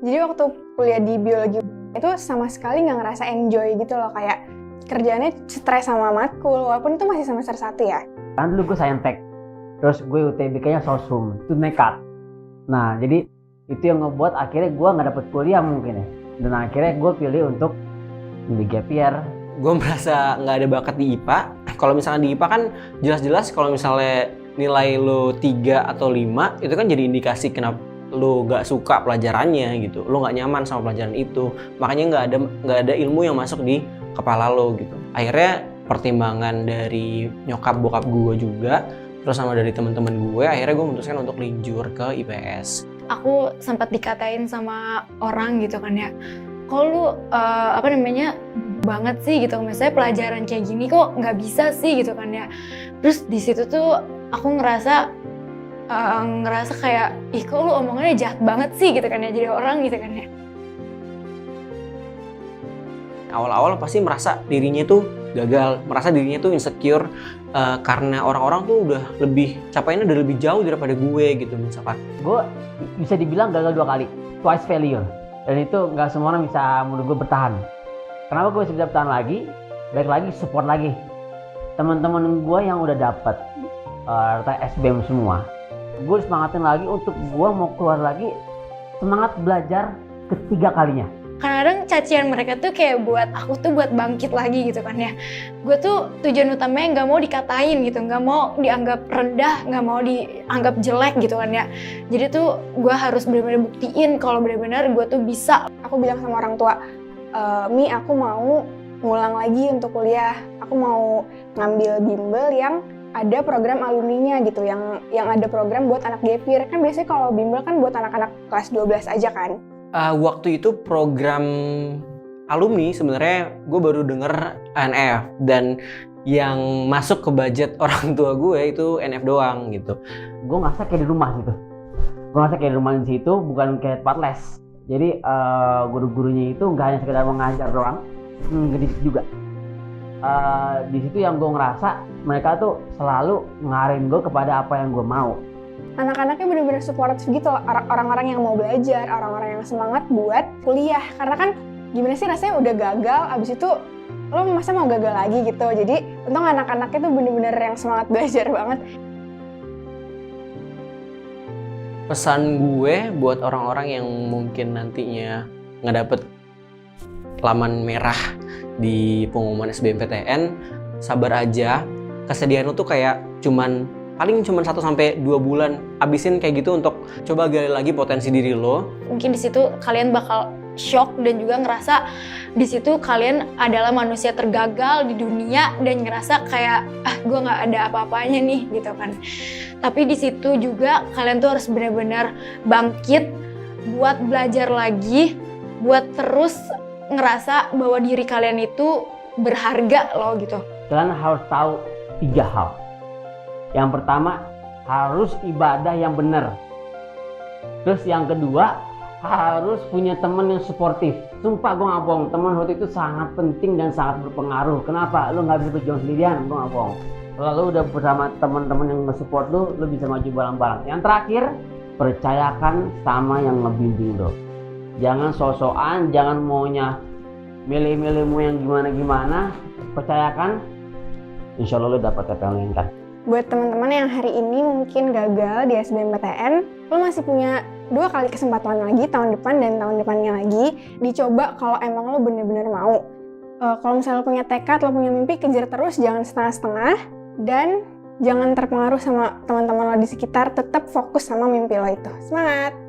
Jadi waktu kuliah di biologi itu sama sekali nggak ngerasa enjoy gitu loh, kayak kerjaannya stres sama matkul, walaupun itu masih semester 1 ya. Kan dulu gue Saintek, terus gue UTBK-nya Sosum, itu nekat. Nah, jadi itu yang ngebuat akhirnya gue nggak dapet kuliah mungkin ya. Dan akhirnya gue pilih untuk di gap year. Gue merasa nggak ada bakat di IPA. Kalau misalnya di IPA kan jelas-jelas kalau misalnya nilai lo 3 atau 5, itu kan jadi indikasi kenapa lo gak suka pelajarannya gitu, lo gak nyaman sama pelajaran itu, makanya nggak ada ilmu yang masuk di kepala lo gitu. Akhirnya pertimbangan dari nyokap bokap gue juga, terus sama dari teman-teman gue, akhirnya gue memutuskan untuk linjur ke IPS. Aku sempat dikatain sama orang gitu kan ya, kok lu banget sih gitu, misalnya pelajaran kayak gini kok nggak bisa sih gitu kan ya. Terus di situ tuh aku ngerasa kayak, ih kok lu omongannya jahat banget sih gitu kan ya, jadi orang gitu kan ya. Awal-awal pasti merasa dirinya tuh gagal, merasa dirinya tuh insecure karena orang-orang tuh udah lebih, capaiannya udah lebih jauh daripada gue gitu misalkan. Gue bisa dibilang gagal 2 kali, twice failure. Dan itu nggak semua orang bisa menurut gue bertahan. Kenapa gue bisa bertahan lagi? Balik lagi, support lagi. Teman-teman gue yang udah dapet SBM semua, gue semangatin lagi untuk gue mau keluar lagi, semangat belajar ketiga kalinya. Kadang-kadang cacian mereka tuh kayak buat aku tuh buat bangkit lagi gitu kan ya. Gue tuh tujuan utamanya nggak mau dikatain gitu, nggak mau dianggap rendah, nggak mau dianggap jelek gitu kan ya. Jadi tuh gue harus benar-benar buktiin kalau benar-benar gue tuh bisa. Aku bilang sama orang tua, Mi, aku mau ngulang lagi untuk kuliah, aku mau ngambil bimbel yang ada program alumninya gitu, yang ada program buat anak gap year. Kan biasanya kalau bimbel kan buat anak-anak kelas 12 aja kan. Waktu itu program alumni sebenarnya gue baru denger NF, dan yang masuk ke budget orang tua gue itu NF doang gitu. Gue ngerasa kayak di rumah gitu. Gue ngerasa kayak di rumah di situ, bukan kayak tempat les. Jadi guru-gurunya itu nggak hanya sekedar mengajar doang, ngedidik juga. Di situ yang gue ngerasa mereka tuh selalu ngarahin gue kepada apa yang gue mau. Anak-anaknya benar-benar supportive gitu loh, orang-orang yang mau belajar, orang-orang yang semangat buat kuliah. Karena kan gimana sih rasanya udah gagal, abis itu lo masa mau gagal lagi gitu. Jadi untung anak-anaknya tuh benar-benar yang semangat belajar banget. Pesan gue buat orang-orang yang mungkin nantinya nggak dapet laman merah di pengumuman SBMPTN, sabar aja. Kesedihan lo tuh kayak paling cuma 1-2 bulan, abisin kayak gitu untuk coba gali lagi potensi diri lo. Mungkin di situ kalian bakal shock dan juga ngerasa di situ kalian adalah manusia tergagal di dunia dan ngerasa kayak gue nggak ada apa-apanya nih gitu kan. Tapi di situ juga kalian tuh harus benar-benar bangkit buat belajar lagi, buat terus ngerasa bahwa diri kalian itu berharga loh gitu. Kalian harus tahu 3 hal. Yang pertama, harus ibadah yang benar. Terus yang kedua, harus punya teman yang suportif. Sumpah gue nggak bohong, teman waktu itu sangat penting dan sangat berpengaruh. Kenapa? Lu nggak bisa berjuang sendirian, gue nggak bohong. Kalau lu udah bersama teman-teman yang nge-support lu bisa maju bareng-bareng. Yang terakhir, percayakan sama yang ngebimbing lu. Jangan sok-sokan, jangan maunya milih-milihmu yang gimana-gimana. Percayakan, insya Allah lu dapat apa yang lu inginkan. Buat teman-teman yang hari ini mungkin gagal di SBMPTN, lo masih punya 2 kali kesempatan lagi, tahun depan dan tahun depannya lagi. Dicoba kalau emang lo bener-bener mau. Kalau misalnya lo punya tekad, lo punya mimpi, kejar terus, jangan setengah-setengah. Dan jangan terpengaruh sama teman-teman lo di sekitar, tetap fokus sama mimpi lo itu. Semangat!